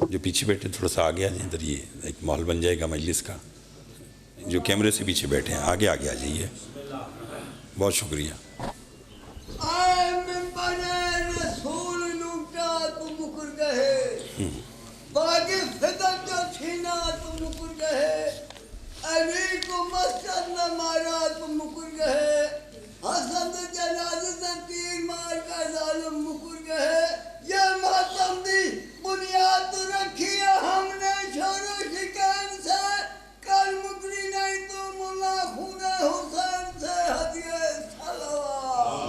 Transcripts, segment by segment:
جو پیچھے بیٹھے تھوڑا سا آگے آ جائیں، ادھر یہ ایک ماحول بن جائے گا مجلس کا. جو کیمرے سے پیچھے بیٹھے ہیں آگے آگے آ جائیے. بہت شکریہ. بنیاد تو رکھی ہے ہم نے شور و شکن سے، کل مکری نہیں تو ملا خون حسین سے ہدیہ صلوات.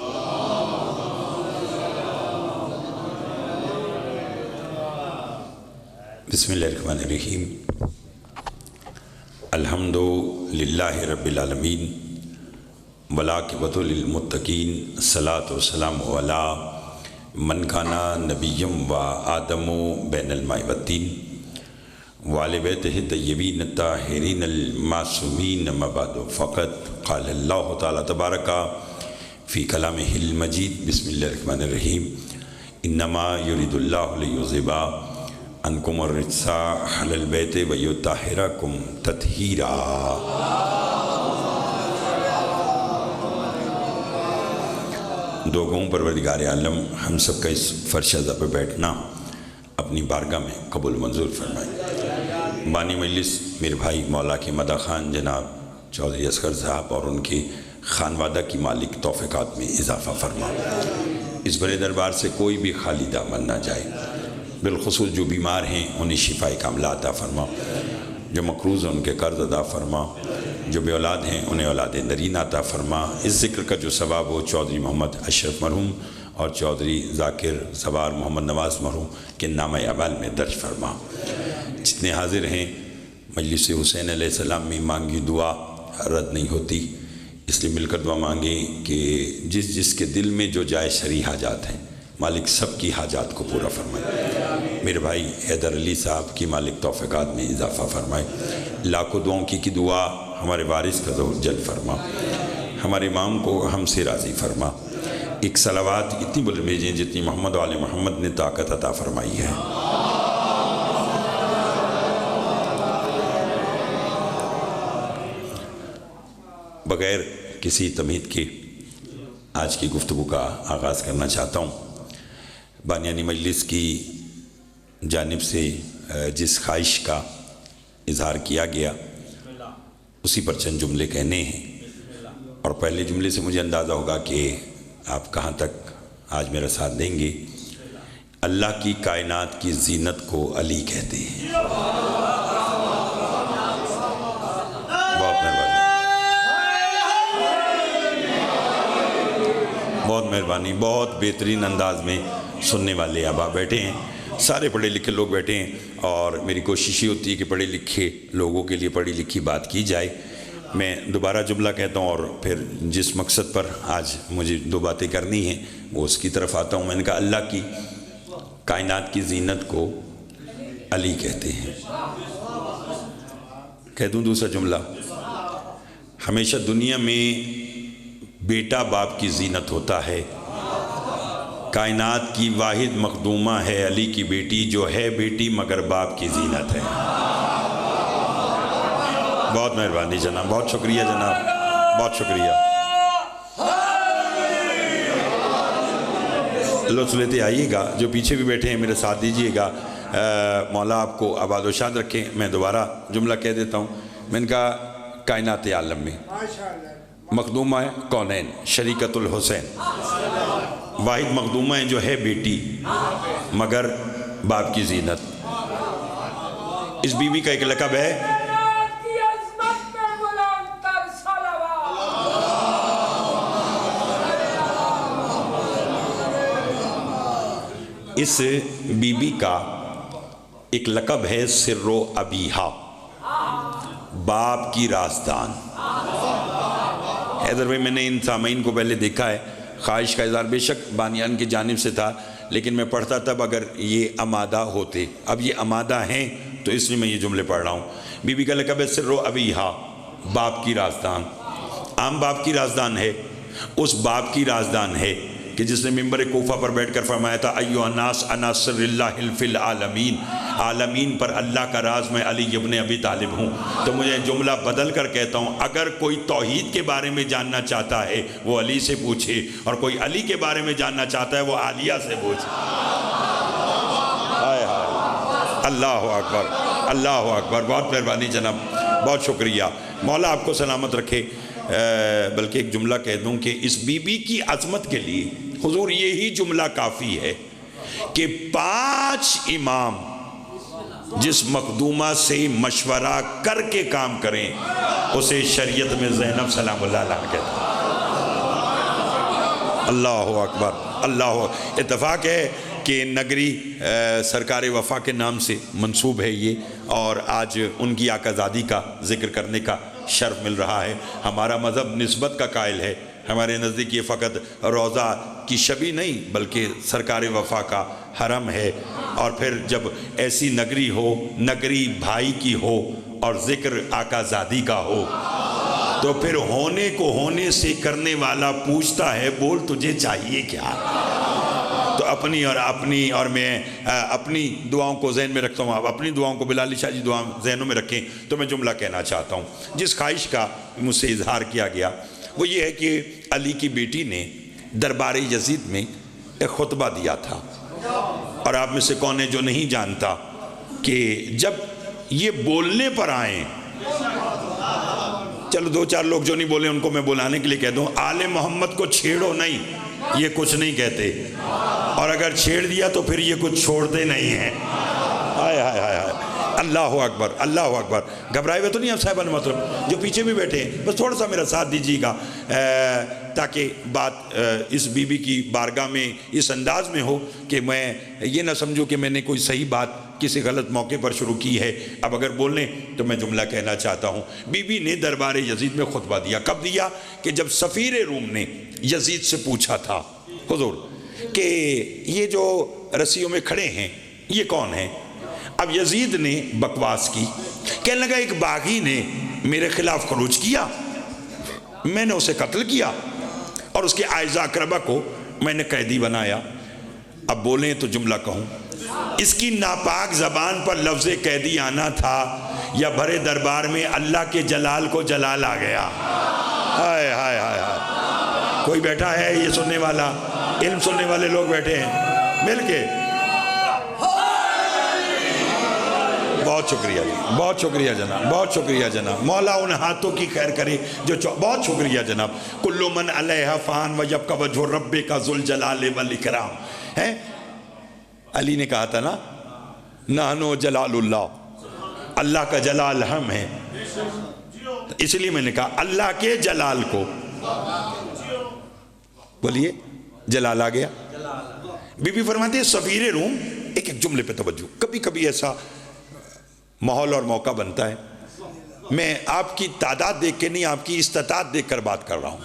بسم اللہ الرحمن الرحیم. الحمد للہ رب العالمین والعاقبۃ للمتقین. الصلاۃ والسلام علی من کان نبیم و آدم بین الماء والطین وآل بیتہ الطیبین الطاہرین المعصومین. اما بعد فقط قال اللہ تعالی تبارک فی کلامہ المجید. بسم اللہ الرحمن الرحیم. انما یرید اللہ لیذھب عنکم الرجس اہل البیت ویطہرکم تطہیرا. دو گوں پروردگار عالم ہم سب کا اس فرش ازا پہ بیٹھنا اپنی بارگاہ میں قبول منظور فرمائے. بانی مجلس میرے بھائی مولا کے مدح خان جناب چودھری اصغر صاحب اور ان کی خانوادہ کی مالک توفیقات میں اضافہ فرما. اس بڑے دربار سے کوئی بھی خالی دامن نہ جائے. بالخصوص جو بیمار ہیں انہیں شفاء کاملہ عطا فرما. جو مقروض ہیں ان کے قرض ادا فرما. جو بے اولاد ہیں انہیں اولاد نرین عطا فرما. اس ذکر کا جو ثواب ہو چودھری محمد اشرف مرحوم اور چودھری ذاکر سوار محمد نواز مرحوم کے نامہ اعمال میں درج فرما. جتنے حاضر ہیں مجلس حسین علیہ السلام میں مانگی دعا رد نہیں ہوتی، اس لیے مل کر دعا مانگیں کہ جس جس کے دل میں جو جائے شرعی حاجات ہیں مالک سب کی حاجات کو پورا فرمائے. میرے بھائی حیدر علی صاحب کی مالک توفیقات میں اضافہ فرمائے. لاکھوں دعاؤں کی دعا ہمارے وارث کا ظہور جل فرما. ہمارے امام کو ہم سے راضی فرما. ایک صلوات اتنی بلند بھیجیں جتنی محمد و آل محمد نے طاقت عطا فرمائی ہے. بغیر کسی تمہید کے آج کی گفتگو کا آغاز کرنا چاہتا ہوں. بانیانی مجلس کی جانب سے جس خواہش کا اظہار کیا گیا اسی پر چند جملے کہنے ہیں، اور پہلے جملے سے مجھے اندازہ ہوگا کہ آپ کہاں تک آج میرا ساتھ دیں گے. اللہ کی کائنات کی زینت کو علی کہتے ہیں. بہت مہربانی، بہت مہربانی. بہت بہترین انداز میں سننے والے آبا بیٹھے ہیں، سارے پڑھے لکھے لوگ بیٹھے ہیں، اور میری کوشش ہی ہوتی ہے کہ پڑھے لکھے لوگوں کے لیے پڑھی لکھی بات کی جائے. میں دوبارہ جملہ کہتا ہوں اور پھر جس مقصد پر آج مجھے دو باتیں کرنی ہیں وہ اس کی طرف آتا ہوں. میں نے کہا اللہ کی کائنات کی زینت کو علی کہتے ہیں. کہہ دوں دوسرا جملہ، ہمیشہ دنیا میں بیٹا باپ کی زینت ہوتا ہے. کائنات کی واحد مخدومہ ہے علی کی بیٹی، جو ہے بیٹی مگر باپ کی زینت ہے. بہت مہربانی جناب، بہت شکریہ جناب، بہت شکریہ. لطف لیتے آئیے گا. جو پیچھے بھی بیٹھے ہیں میرے ساتھ دیجیے گا. مولا آپ کو آباد و شاد رکھیں. میں دوبارہ جملہ کہہ دیتا ہوں. میں نے کہا کائنات عالم میں مخدومہ ہے کونین شریکت الحسین، واحد مخدومہ ہے جو ہے بیٹی مگر باپ کی زینت. اس بی بی کا ایک لقب ہے اس بی بی کا ایک لقب ہے سر و ابیہا، باپ کی رازدان. حیدر بھائی میں نے ان سامعین کو پہلے دیکھا ہے. خواہش کا اظہار بے شک بانیان کی جانب سے تھا، لیکن میں پڑھتا تب اگر یہ امادہ ہوتے. اب یہ امادہ ہیں تو اس لیے میں یہ جملے پڑھ رہا ہوں. بی بی کا لقب ہے سر و ابیہا، باپ کی رازدان. عام باپ کی رازدان ہے. اس باپ کی رازدان ہے کہ جس نے منبر کوفہ پر بیٹھ کر فرمایا تھا ایھا الناس انا سر اللہ فی العالمین، عالمین پر اللہ کا راز میں علی ابن ابی طالب ہوں، تو مجھے جملہ بدل کر کہتا ہوں اگر کوئی توحید کے بارے میں جاننا چاہتا ہے وہ علی سے پوچھے، اور کوئی علی کے بارے میں جاننا چاہتا ہے وہ عالیہ سے پوچھے۔ ہائے ہائے، اللہ اکبر، اللہ اکبر، بہت مہربانی جناب، بہت شکریہ، مولا آپ کو سلامت رکھے۔ بلکہ ایک جملہ کہہ دوں کہ اس بی بی کی عظمت کے لیے حضور یہی جملہ کافی ہے کہ 5 امام جس مخدومہ سے مشورہ کر کے کام کریں اسے شریعت میں زینب سلام اللہ علیہ کہتے ہیں۔ اللہ اکبر، اللہ اکبر۔ اتفاق ہے کہ نگری سرکار وفا کے نام سے منسوب ہے یہ، اور آج ان کی آقازادی کا ذکر کرنے کا شرف مل رہا ہے۔ ہمارا مذہب نسبت کا قائل ہے، ہمارے نزدیک یہ فقط روضہ کی شبیہ نہیں بلکہ سرکار وفا کا حرم ہے، اور پھر جب ایسی نگری ہو، نگری بھائی کی ہو اور ذکر آقازادی کا ہو، تو پھر ہونے کو ہونے سے کرنے والا پوچھتا ہے بول تجھے چاہیے کیا؟ تو اپنی اور میں اپنی دعاؤں کو ذہن میں رکھتا ہوں، آپ اپنی دعاؤں کو بلال شاہ جی دعاؤں ذہنوں میں رکھیں۔ تو میں جملہ کہنا چاہتا ہوں، جس خواہش کا مجھ سے اظہار کیا گیا وہ یہ ہے کہ علی کی بیٹی نے دربار یزید میں ایک خطبہ دیا تھا، اور آپ میں سے کون ہے جو نہیں جانتا کہ جب یہ بولنے پر آئیں، چلو 2-4 لوگ جو نہیں بولے ان کو میں بلانے کے لیے کہہ دوں، آل محمد کو چھیڑو نہیں، یہ کچھ نہیں کہتے، اور اگر چھیڑ دیا تو پھر یہ کچھ چھوڑتے نہیں ہیں۔ ہائے ہائے ہائے ہائے، اللہ اکبر، اللہ اکبر۔ گھبرائے ہوئے تو نہیں آپ صاحبان محترم جو پیچھے بھی بیٹھے ہیں، بس تھوڑا سا میرا ساتھ دیجیے گا تاکہ بات اس بی بی کی بارگاہ میں اس انداز میں ہو کہ میں یہ نہ سمجھوں کہ میں نے کوئی صحیح بات کسی غلط موقع پر شروع کی ہے۔ اب اگر بولنے تو میں جملہ کہنا چاہتا ہوں۔ بی بی نے دربار یزید میں خطبہ دیا، کب دیا؟ کہ جب سفیر روم نے یزید سے پوچھا تھا حضور کہ یہ جو رسیوں میں کھڑے ہیں یہ کون ہیں؟ اب یزید نے بکواس کی، کہنے لگا ایک باغی نے میرے خلاف خروج کیا، میں نے اسے قتل کیا اور اس کے اعزاء اقربا کو میں نے قیدی بنایا۔ اب بولیں تو جملہ کہوں، اس کی ناپاک زبان پر لفظ قیدی آنا تھا یا بھرے دربار میں اللہ کے جلال کو جلال آ گیا؟ ہائے ہائے ہائے ہائے، کوئی بیٹھا ہے یہ سننے والا، علم سننے والے لوگ بیٹھے ہیں مل کے؟ بہت شکریہ جی، بہت شکریہ جناب، بہت شکریہ جناب، مولا ان ہاتھوں کی خیر کرے جو بہت شکریہ جناب۔ کل من علیہا فان ویبقی وجہ ربک ذو الجلال والاکرام ہے۔ علی نے کہا تھا نا نحنو جلال اللہ، اللہ کا جلال ہم ہیں، اس لیے میں نے کہا اللہ کے جلال کو بولیے جلال آ گیا۔ بی بی فرماتی ہے سفیر روم، ایک جملے پہ توجہ، کبھی کبھی ایسا ماحول اور موقع بنتا ہے، میں آپ کی تعداد دیکھ کے نہیں آپ کی استطاعت دیکھ کر بات کر رہا ہوں،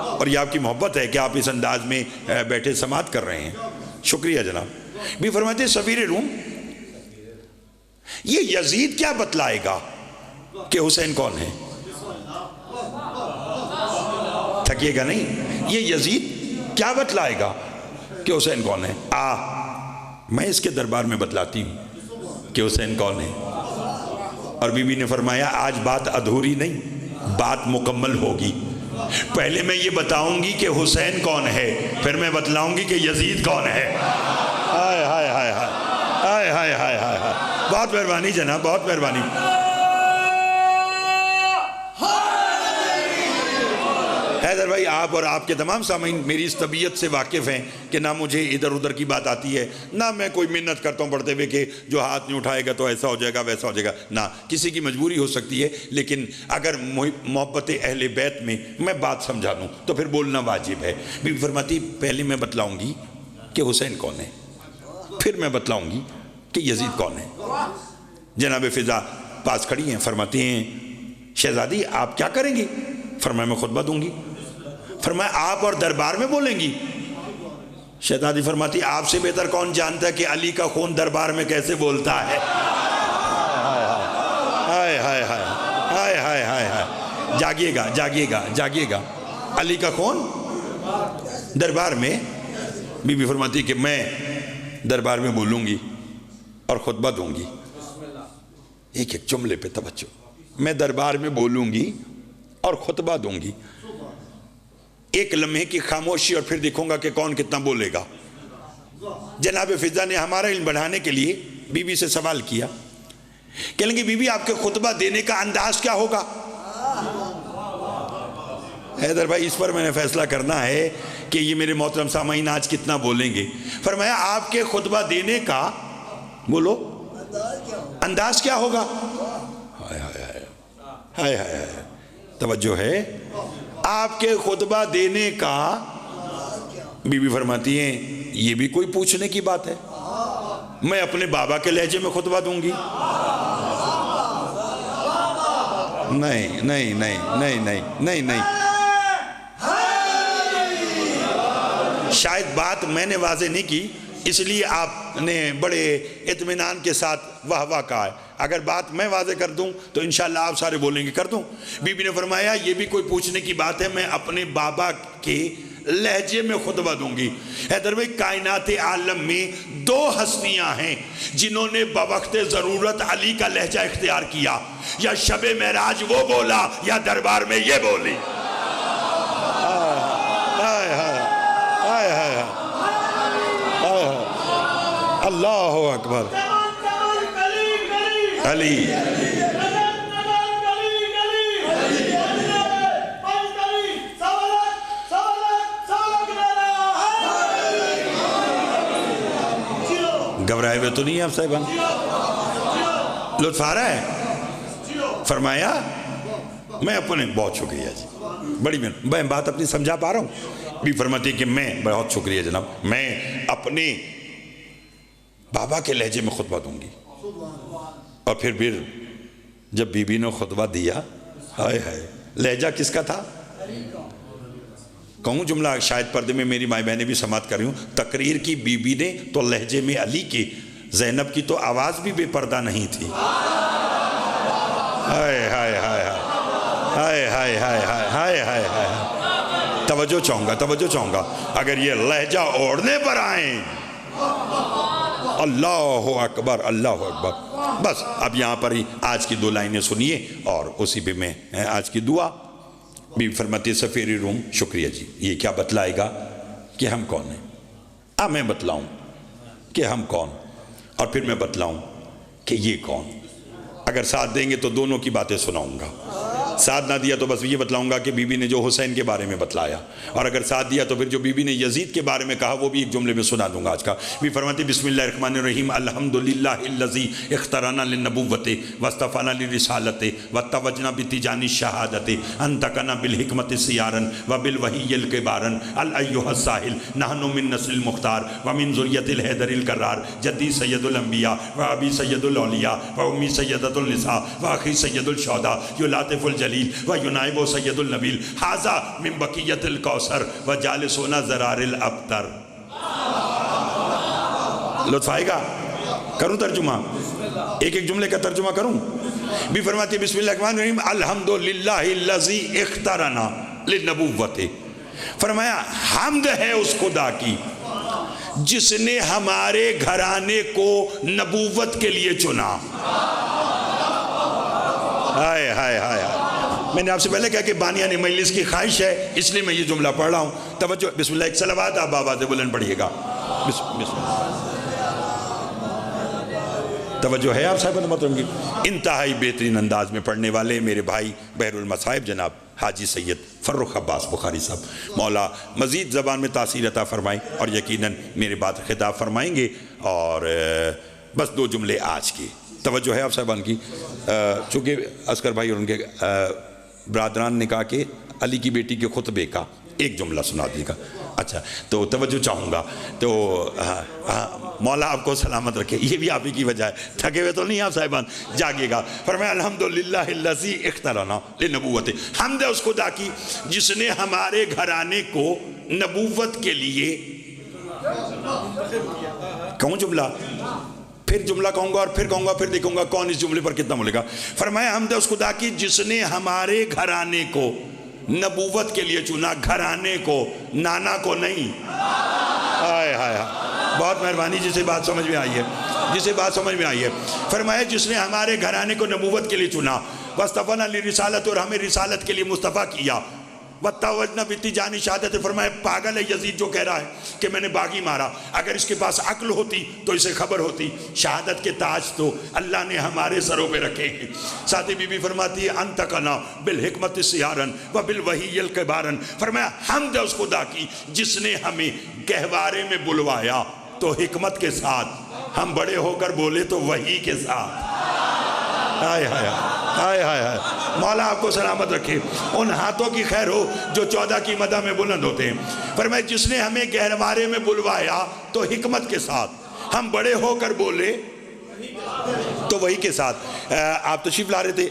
اور یہ آپ کی محبت ہے کہ آپ اس انداز میں بیٹھے سماعت کر رہے ہیں، شکریہ جناب۔ بھی فرماتے ہیں سفیر روم یہ یزید کیا بتلائے گا کہ حسین کون ہے؟ تھکیے گا نہیں، یہ یزید کیا بتلائے گا کہ حسین کون ہے؟ میں اس کے دربار میں بتلاتی ہوں کہ حسین کون ہے۔ اور بی بی نے فرمایا آج بات ادھوری نہیں، بات مکمل ہوگی، پہلے میں یہ بتاؤں گی کہ حسین کون ہے، پھر میں بتلاؤں گی کہ یزید کون ہے۔ ہائے ہائے ہائے ہائے ہائے ہائے ہائے ہائے، بہت مہربانی جناب، بہت مہربانی۔ حیدر بھائی آپ اور آپ کے تمام سامعین میری اس طبیعت سے واقف ہیں کہ نہ مجھے ادھر ادھر کی بات آتی ہے، نہ میں کوئی منت کرتا ہوں پڑھتے ہوئے کہ جو ہاتھ نہیں اٹھائے گا تو ایسا ہو جائے گا ویسا ہو جائے گا، نہ کسی کی مجبوری ہو سکتی ہے، لیکن اگر محبت اہل بیت میں میں بات سمجھا دوں تو پھر بولنا واجب ہے۔ بی بی فرماتی پہلے میں بتلاؤں گی کہ حسین کون ہے، پھر میں بتلاؤں گی کہ یزید کون ہے۔ جناب فضا پاس کھڑی ہیں، فرماتی ہیں شہزادی آپ کیا کریں گی؟ فرمایا میں خطبہ دوں گی۔ فرمایا آپ اور دربار میں بولیں گی؟ شہزادی فرماتی آپ سے بہتر کون جانتا ہے کہ علی کا خون دربار میں کیسے بولتا ہے؟ ہائے ہائے ہائے ہائے ہائے ہائے ہائے، جاگیے گا جاگیے گا جاگیے گا، علی کا خون دربار میں بی بی فرماتی کہ میں دربار میں بولوں گی اور خطبہ دوں گی. ایک ایک جملے پہ توجہ. میں دربار میں بولوں گی اور خطبہ دوں گی. ایک لمحے کی خاموشی اور پھر دیکھوں گا کہ کون کتنا بولے گا. جناب فضا نے ہمارا علم بڑھانے کے لیے بی بی سے سوال کیا. کہیں گے بی بی آپ کے خطبہ دینے کا انداز کیا ہوگا؟ حیدر بھائی اس پر میں نے فیصلہ کرنا ہے کہ یہ میرے محترم سامعین آج کتنا بولیں گے. فرمایا آپ کے خطبہ دینے کا بولو انداز کیا ہوگا؟ ہائے ہائے ہائے ہائے ہائے ہائے. توجہ ہے. آپ کے خطبہ دینے کا بی بی فرماتی ہیں یہ بھی کوئی پوچھنے کی بات ہے؟ میں اپنے بابا کے لہجے میں خطبہ دوں گی؟ نہیں نہیں نہیں نہیں نہیں نہیں نہیں. شاید بات میں نے واضح نہیں کی اس لیے آپ نے بڑے اطمینان کے ساتھ واہ واہ کہا ہے. اگر بات میں واضح کر دوں تو انشاءاللہ آپ سارے بولیں گے. کر دوں؟ بی بی نے فرمایا یہ بھی کوئی پوچھنے کی بات ہے، میں اپنے بابا کے لہجے میں خطبہ دوں گی. حیدر بھائی کائنات عالم میں دو ہستیاں ہیں جنہوں نے بوقت ضرورت علی کا لہجہ اختیار کیا. یا شب معراج وہ بولا یا دربار میں یہ بولی. اللہ اکبر. علی گھبرائے ہوئے تو نہیں آپ صاحبان؟ لطف آ رہا ہے؟ فرمایا میں اپنے بہت شکریہ جی بڑی میں بات اپنی سمجھا پا رہا ہوں. بھی فرماتی کہ میں بہت شکریہ جناب میں اپنے بابا کے لہجے میں خطبہ دوں گی. اور پھر جب بی بی نے خطبہ دیا ہائے ہائے لہجہ کس کا تھا؟ کہوں جملہ شاید پردے میں میری مائی بہنیں بھی سماعت کر رہی ہوں. تقریر کی بی بی نے تو لہجے میں علی کے. زینب کی تو آواز بھی بے پردہ نہیں تھی. ہائے ہائے ہائے ہائے ہائے ہائے ہائے ہائے ہائے. توجہ چاہوں گا اگر یہ لہجہ اوڑھنے پر آئیں اللہ اکبر اللہ اکبر. بس اب یہاں پر ہی آج کی 2 لائنیں سنیے اور اسی پہ میں آج کی دعا. بی فرماتی سفیر روم شکریہ جی. یہ کیا بتلائے گا کہ ہم کون ہیں؟ میں بتلاؤں کہ ہم کون اور پھر میں بتلاؤں کہ یہ کون. اگر ساتھ دیں گے تو دونوں کی باتیں سناؤں گا. ساتھ نہ دیا تو بس یہ بتلاؤں گا کہ بی بی نے جو حسین کے بارے میں بتلایا اور اگر ساتھ دیا تو پھر جو بی بی نے یزید کے بارے میں کہا وہ بھی ایک جملے میں سنا دوں گا آج کا. بی فرماتی بسم اللہ الرحمن الرحیم الحمدللہ الذی اختارنا للنبوۃ واصطفانا للرسالۃ وتوجنا بتجانی الشہادۃ انتقنا بالحکمت سیارا وبالوحی الکبارا الایھا الساحل نحن من نسل المختار ومن ذریۃ الحیدر القرار جدی سید الانبیاء وابی سید الاولیاء وامی سیدۃ النساء واخی سید الشہداء یلاطف الجلیل وینائب سید النبیل ھذا من بقیت الکوثر وجالسونا زرار الابتر. لطف آئے گا؟ کروں ترجمہ؟ ایک ایک جملے کا ترجمہ کروں؟ بھی فرماتی بسم اللہ الرحمن الرحیم الحمدللہ الذی اختارنا للنبوۃ. فرمایا حمد ہے اس خدا کی جس نے ہمارے گھرانے کو نبوت کے لیے چنا. ہائے ہائے ہائے. میں نے آپ سے پہلے کہا کہ بانیان مجلس کی خواہش ہے اس لیے میں یہ جملہ پڑھ رہا ہوں. توجہ. بسم اللہ. ایک صلوات آپ آواز بلند پڑھیے گا. بسم اللہ. توجہ ہے آپ صاحب محترم کی. انتہائی بہترین انداز میں پڑھنے والے میرے بھائی بحر المصائب جناب حاجی سید فرخ عباس بخاری صاحب. مولا مزید زبان میں تاثیر عطا فرمائیں اور یقیناً میرے بات خطاب فرمائیں گے. اور بس 2 جملے آج کی. توجہ ہے آپ صاحبان کی. چونکہ عسکر بھائی اور ان کے برادران نے کہا کہ علی کی بیٹی کے خطبے کا ایک جملہ سنا دیے گا. اچھا تو توجہ چاہوں گا. تو مولا آپ کو سلامت رکھے. یہ بھی آپ ہی کی وجہ ہے. تھکے ہوئے تو نہیں آپ صاحبان. جاگے گا. فرمایا الحمدللہ الذی اختارنا للنبوۃ. حمد ہے اس خدا کی جس نے ہمارے گھرانے کو نبوت کے لیے. کہوں جملہ؟ پھر جملہ کہوں گا اور پھر کہوں گا پھر دیکھوں گا کون اس جملے پر کتنا بولے گا. فرمایا حمد ہے اس خدا کی جس نے ہمارے گھرانے کو نبوت کے لیے چنا، گھرانے کو، نانا کو نہیں۔ ہائے ہائے ہائے، بہت مہربانی، جسے بات سمجھ میں آئی ہے، جسے بات سمجھ میں آئی ہے۔ فرمایا جس نے ہمارے گھرانے کو نبوت کے لیے چنا، وَاسْتَفَانَا لِرِسَالَةِ، اور ہمیں رسالت کے لیے مصطفیٰ کیا، وَاتَّوَجْنَا بِاتِّجَانِ شہادت، فرمایا پاگل ہے یزید جو کہہ رہا ہے کہ میں نے باغی مارا، اگر اس کے پاس عقل ہوتی تو اسے خبر ہوتی، شہادت کے تاج تو اللہ نے ہمارے سروں پہ رکھے ہیں۔ ساتھی بی بی فرماتی ہے انتقنا بالحکمت سیارن وبالوحی الکبارن، فرمایا حمد ہے اس خدا کی جس نے ہمیں گہوارے میں بلوایا تو حکمت کے ساتھ، ہم بڑے ہو کر بولے تو وحی کے ساتھ۔ ہائے ہائے ہائے ہائے ہائے، مولا آپ کو سلامت رکھے، ان ہاتھوں کی خیر ہو جو 14 کی مدح میں بلند ہوتے ہیں۔ فرمایا جس نے ہمیں گہوارے میں بلوایا تو حکمت کے ساتھ، ہم بڑے ہو کر بولے تو وہی کے ساتھ۔ آپ تشریف لا رہے تھے،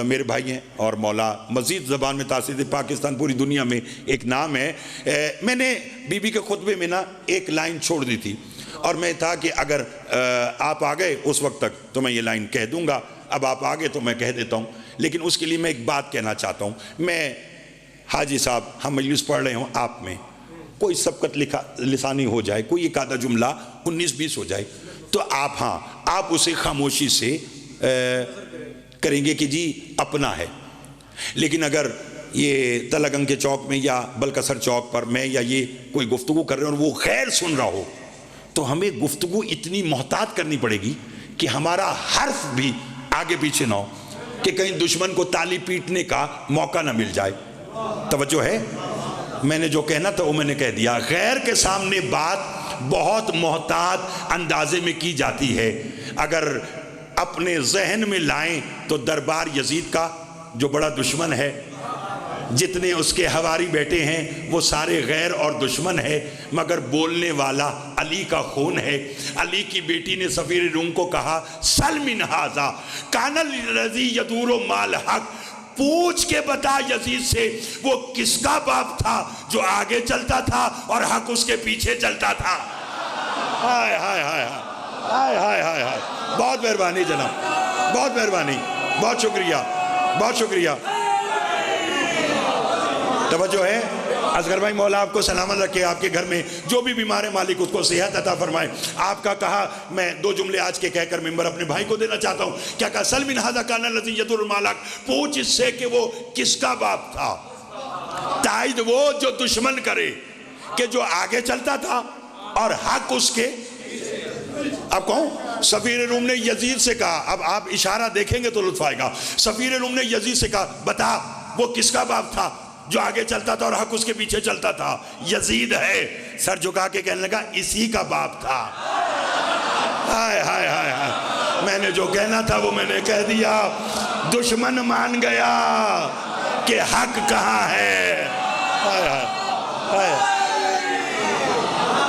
میرے بھائی ہیں اور مولا مزید زبان میں تاثیر دے، پاکستان پوری دنیا میں ایک نام ہے۔ میں نے بی بی کے خطبے میں نا ایک لائن چھوڑ دی تھی، اور میں تھا کہ اگر آپ آ گئے اس وقت تک تو میں یہ لائن کہہ دوں گا، اب آپ آگے تو میں کہہ دیتا ہوں، لیکن اس کے لیے میں ایک بات کہنا چاہتا ہوں۔ میں حاجی صاحب ہم مجلس پڑھ رہے ہوں، آپ میں کوئی سبقت لسانی ہو جائے، کوئی ایک آدھا جملہ 19-20 ہو جائے تو آپ اسے خاموشی سے کریں گے کہ جی اپنا ہے، لیکن اگر یہ تلگنگ کے چوک میں یا بلکسر چوک پر میں یا یہ کوئی گفتگو کر رہے ہیں اور وہ غیر سن رہا ہو تو ہمیں گفتگو اتنی محتاط کرنی پڑے گی کہ ہمارا حرف بھی آگے پیچھے نہ ہو، کہ کہیں دشمن کو تالی پیٹنے کا موقع نہ مل جائے۔ توجہ ہے؟ میں نے جو کہنا تھا وہ میں نے کہہ دیا۔ غیر کے سامنے بات بہت محتاط اندازے میں کی جاتی ہے، اگر اپنے ذہن میں لائیں تو دربار یزید کا جو بڑا دشمن ہے، جتنے اس کے حواری بیٹے ہیں وہ سارے غیر اور دشمن ہے، مگر بولنے والا علی کا خون ہے۔ علی کی بیٹی نے سفیر روم کو کہا سل من ھذا کان الذی یدور مال حق، پوچھ کے بتا یزید سے وہ کس کا باپ تھا جو آگے چلتا تھا اور حق اس کے پیچھے چلتا تھا۔ ہائے ہائے ہائے ہائے ہائے ہائے ہائے، بہت مہربانی جناب، بہت مہربانی، بہت شکریہ، بہت شکریہ۔ توجہ ہے؟ اصغر بھائی مولا آپ کو سلامت رکھے، آپ کے گھر میں جو بھی بیمار ہے مالک اس کو صحت عطا فرمائے۔ آپ کا کہا میں 2 جملے آج کے کہہ کر ممبر اپنے بھائی کو دینا چاہتا ہوں۔ کیا کہا؟ سل من ھذا کان الذی یدور مال حق، پوچھ اس سے کہ وہ کس کا باپ تھا۔ تائید وہ جو دشمن کرے کہ جو آگے چلتا تھا اور حق اس کے۔ اب کہوں سفیر روم نے یزید سے کہا، اب آپ اشارہ دیکھیں گے تو لطف آئے گا، سفیر روم نے یزید سے کہا بتا وہ کس کا باپ تھا جو آگے چلتا تھا اور حق اس کے پیچھے چلتا تھا؟ یزید ہے۔ سر جھکا کے کہنے لگا اسی کا باپ تھا۔ ہائے ہائے ہائے ہائے، میں نے جو کہنا تھا وہ میں نے کہہ دیا۔ دشمن مان گیا کہ حق کہاں ہے۔ ہائے ہائے ہائے،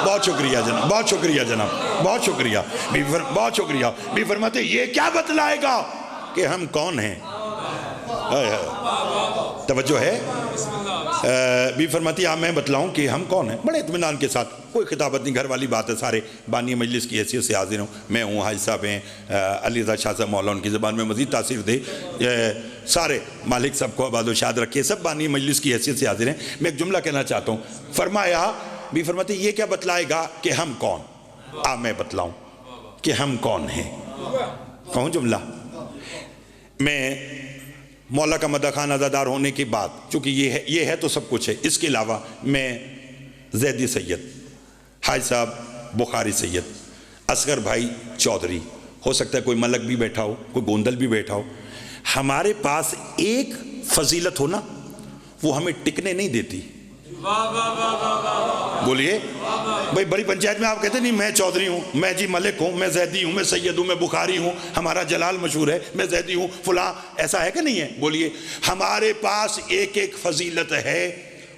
بہت شکریہ جناب، بہت شکریہ جناب، بہت شکریہ، بہت شکریہ۔ بھی فرماتے یہ کیا بتلائے گا کہ ہم کون ہیں؟ توجہ ہے؟ بھی فرماتی ہے میں بتلاؤں کہ ہم کون ہیں، بڑے اطمینان کے ساتھ، کوئی خطابت نہیں، گھر والی بات ہے، سارے بانی مجلس کی حیثیت سے حاضر ہوں، میں ہوں، حاج صاحب ہیں، علی رضا شاہ صاحب مولا ان کی زبان میں مزید تاثیر دے، سارے مالک سب کو آباد و شاد رکھے، سب بانی مجلس کی حیثیت سے حاضر ہیں۔ میں ایک جملہ کہنا چاہتا ہوں، فرمایا بھی فرماتے یہ کیا بتلائے گا کہ ہم کون؟ میں بتلاؤں کہ ہم کون ہیں۔ کہوں جملہ؟ میں مولا کا مدح خان عزادار ہونے کے بعد، چونکہ یہ ہے تو سب کچھ ہے، اس کے علاوہ میں زیدی سید، حاج صاحب بخاری سید، اصغر بھائی چودھری، ہو سکتا ہے کوئی ملک بھی بیٹھا ہو، کوئی گوندل بھی بیٹھا ہو، ہمارے پاس ایک فضیلت ہو نا وہ ہمیں ٹکنے نہیں دیتی۔ بولیے بھائی، بڑی پنچایت میں آپ کہتے ہیں نہیں میں چودھری ہوں، میں جی ملک ہوں، میں زیدی ہوں، میں سید ہوں، میں بخاری ہوں، ہمارا جلال مشہور ہے، میں زیدی ہوں، فلاں، ایسا ہے کہ نہیں ہے؟ بولیے ہمارے پاس ایک ایک فضیلت ہے،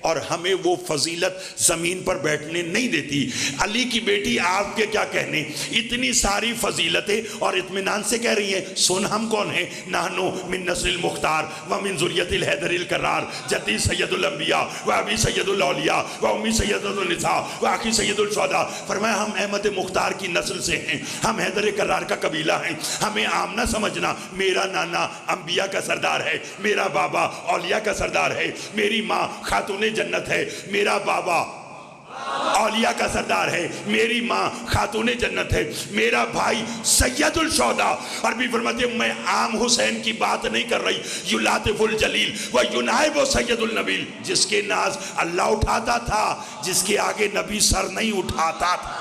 اور ہمیں وہ فضیلت زمین پر بیٹھنے نہیں دیتی. علی کی بیٹی آپ کے کیا کہنے, اتنی ساری فضیلتیں اور اطمینان سے کہہ رہی ہیں سن ہم کون ہیں, نحنو من نسل المختار ومن ذریت الحیدر الکرار جدی سید الانبیاء و ابی سید الاولیاء و امی سید النساء و آخی سید الشہداء. فرمایا ہم احمد مختار کی نسل سے ہیں, ہم حیدر کرار کا قبیلہ ہیں. ہمیں عام نہ سمجھنا, میرا نانا انبیاء کا سردار ہے, میرا بابا اولیاء کا سردار ہے, میری ماں خاتون جنت ہے, میرا بابا اولیاء کا سردار ہے, میری ماں خاتون جنت ہے, میرا بھائی سید الشہداء. اور بھی فرماتے ہیں میں عام حسین کی بات نہیں کر رہی, یلاطف الجلیل و ینائب سید النبیل, جس کے ناز اللہ اٹھاتا تھا, جس کے آگے نبی سر نہیں اٹھاتا تھا.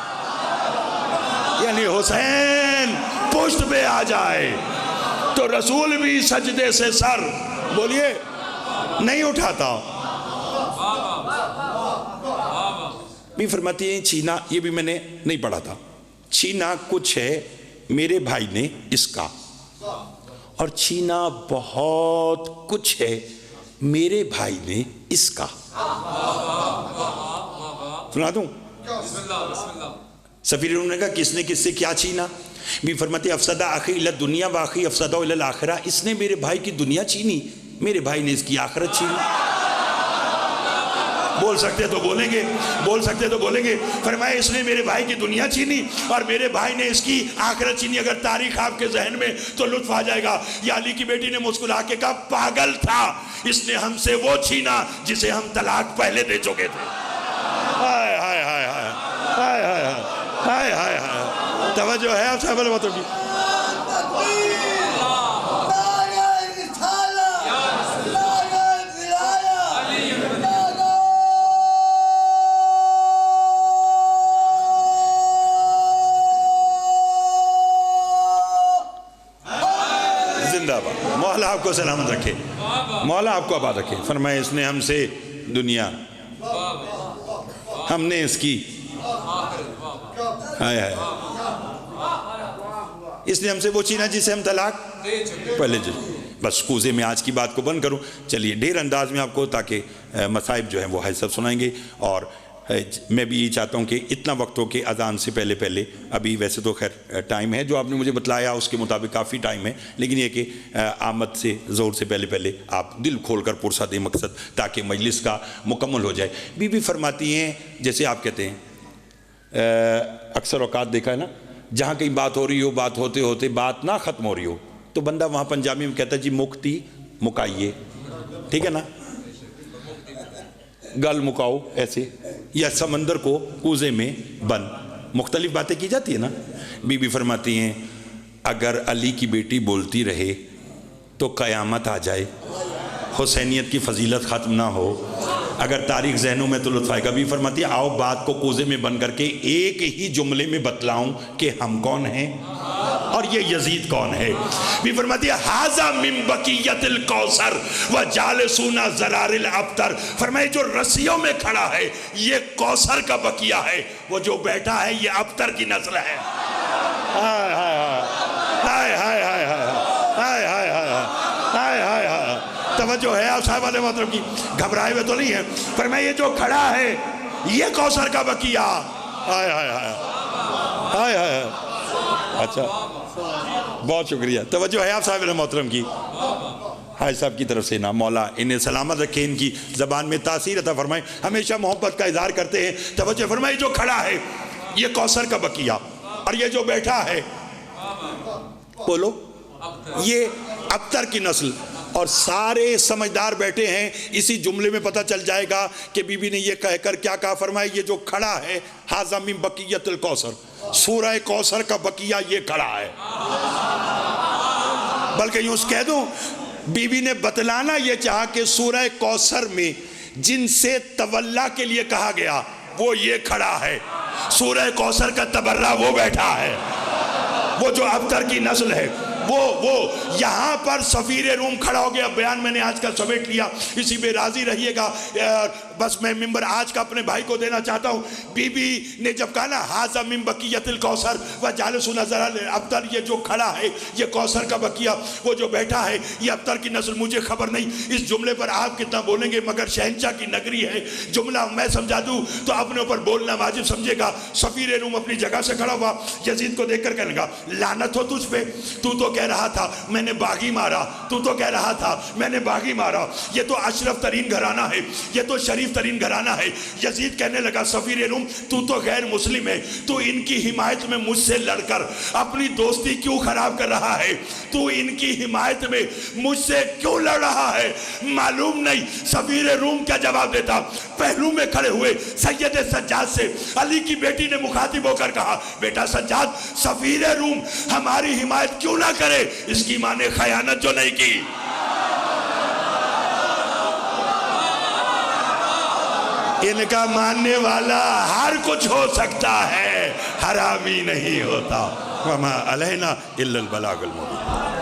یعنی حسین پشت پہ آ جائے تو رسول بھی سجدے سے سر بولیے نہیں اٹھاتا. بھی فرماتی ہیں چھینا, یہ بھی میں نے نہیں پڑھا تھا, چھینا کچھ ہے میرے بھائی نے اس کا, اور چھینا بہت کچھ ہے میرے بھائی نے اس کا. سنا دوں, سفیر انہوں نے کہا کس نے کس سے کیا چھینا؟ بھی فرماتے افسدہ اخی الی الدنیا و اخی افسدہ الی الاخرہ, اس نے میرے بھائی کی دنیا چھینی, میرے بھائی نے اس کی آخرت چھینی. بول سکتے تو بولیں گے, بول سکتے تو بولیں گے. فرمایا اس نے میرے بھائی کی دنیا چھینی اور میرے بھائی نے اس کی آخرت چھینی. اگر تاریخ آپ کے ذہن میں تو لطف آ جائے گا. یا علی کی بیٹی نے مسکرا کے کہا پاگل تھا, اس نے ہم سے وہ چھینا جسے ہم طلاق پہلے دے چکے تھے. ہائے ہائے ہائے ہائے ہائے ہائے ہائے ہائے ہائے. توجہ ہے آپ صاحب المطلب کی؟ زندہ باد. مولا آپ کو سلامت رکھے, مولا آپ کو آباد رکھے. فرمایا اس نے ہم سے دنیا, ہم نے اس کی ہائے ہائے, اس نے ہم سے وہ چھینا جسے ہم طلاق پہلے بس کوزے میں آج کی بات کو بند کروں. چلیے ڈھیر انداز میں آپ کو, تاکہ مصائب جو ہیں وہ حضرت سنائیں گے. اور میں بھی یہ چاہتا ہوں کہ اتنا وقت ہو کہ اذان سے پہلے پہلے, ابھی ویسے تو خیر ٹائم ہے جو آپ نے مجھے بتلایا اس کے مطابق کافی ٹائم ہے, لیکن یہ کہ آمد سے زور سے پہلے پہلے آپ دل کھول کر پرسا دیں مقصد, تاکہ مجلس کا مکمل ہو جائے. بی بی فرماتی ہیں جیسے آپ کہتے ہیں اکثر اوقات دیکھا ہے نا, جہاں کہیں بات ہو رہی ہو, بات ہوتے ہوتے بات نہ ختم ہو رہی ہو, تو بندہ وہاں پنجابی میں کہتا ہے جی مکتی مکائیے, ٹھیک ہے نا, گل مکاؤ ایسے, یا سمندر کو کوزے میں بند, مختلف باتیں کی جاتی ہیں نا. بی بی فرماتی ہیں اگر علی کی بیٹی بولتی رہے تو قیامت آ جائے, حسینیت کی فضیلت ختم نہ ہو, اگر تاریخ ذہنوں میں تو لطف آئے گا. بھی فرماتی ہے آؤ بات کو کوزے میں بند کر کے ایک ہی جملے میں بتلاؤں کہ ہم کون ہیں اور یہ یزید کون ہے. بھی فرماتی ہے ھذا من بقیت الکوثر وجالسون زرار الابتر. فرمائے جو رسیوں میں کھڑا ہے یہ کوثر کا بقیہ ہے, وہ جو بیٹھا ہے یہ ابتر کی نسل ہے. ہائے ہائے ہائے ہائے ہائے ہائے ہائے ہائے ہائے. توجہ ہے آپ صاحب علیہ وسلم کی, گھبرائے ہوئے تو نہیں ہے. فرمایا یہ جو کھڑا ہے یہ کوثر کا بقیہ. ہائے ہائے ہائے ہائے ہائے. اچھا بہت شکریہ. توجہ ہے آپ صاحب علیہ محترم کی. حاج صاحب کی طرف سے نا, مولا انہیں سلامت رکھے, ان کی زبان میں تاثیر عطا فرمائے, ہمیشہ محبت کا اظہار کرتے ہیں. توجہ فرمائے جو کھڑا ہے یہ کوثر کا بقیہ, اور یہ جو بیٹھا ہے بولو یہ ابتر کی نسل. اور سارے سمجھدار بیٹھے ہیں, اسی جملے میں پتہ چل جائے گا کہ بی بی نے یہ کہہ کر کیا کہا. فرمایا یہ جو کھڑا ہے ھذا من بقیت الکوثر, سورہ کوثر کا بقیہ یہ کھڑا ہے. بلکہ یوں کہہ دوں بی بی نے بتلانا یہ چاہا کہ سورہ کوثر میں جن سے تولا کے لیے کہا گیا وہ یہ کھڑا ہے, سورہ کوثر کا تبرہ وہ بیٹھا ہے, وہ جو ابتر کی نسل ہے وہ یہاں پر سفیر روم کھڑا ہو گیا. بیان میں نے آج کا سمیٹ لیا, اسی پہ راضی رہیے گا. بس میں ممبر آج کا اپنے بھائی کو دینا چاہتا ہوں. بی بی نے جب کہا نا ہاذا من بقیت الکوثر و جالس نظر ابتر, یہ جو کھڑا ہے یہ کوثر کا بقیہ, وہ جو بیٹھا ہے یہ ابتر کی نسل. مجھے خبر نہیں اس جملے پر آپ کتنا بولیں گے, مگر شہنشاہ کی نگری ہے, جملہ میں سمجھا دوں تو اپنے اوپر بولنا واجب سمجھے گا. سفیر روم اپنی جگہ سے کھڑا ہوا, یزید کو دیکھ کر کہنے لگا لعنت ہو تجھ پہ, تو کہہ رہا تھا میں نے باغی مارا, تو کہہ رہا تھا میں نے باغی مارا, یہ تو اشرف ترین گھرانہ ہے, یہ تو شریف ترین گھرانہ ہے. یزید کہنے لگا سفیر روم تو غیر مسلم ہے, تو ان کی حمایت میں مجھ سے لڑ کر اپنی دوستی کیوں خراب کر رہا ہے, تو ان کی حمایت میں مجھ سے کیوں لڑ رہا ہے, معلوم نہیں. سفیر روم کیا جواب دیتا؟ پہلو میں کھڑے ہوئے سید سجاد سے علی کی بیٹی نے مخاطب ہو کر کہا بیٹا سجاد, سفیر روم ہماری حمایت کیوں نہ کرے, اس کی ماں نے خیانت جو نہیں کی. ان کا ماننے والا ہر کچھ ہو سکتا ہے, حرامی نہیں ہوتا. وما علینا الا البلاغ المبین.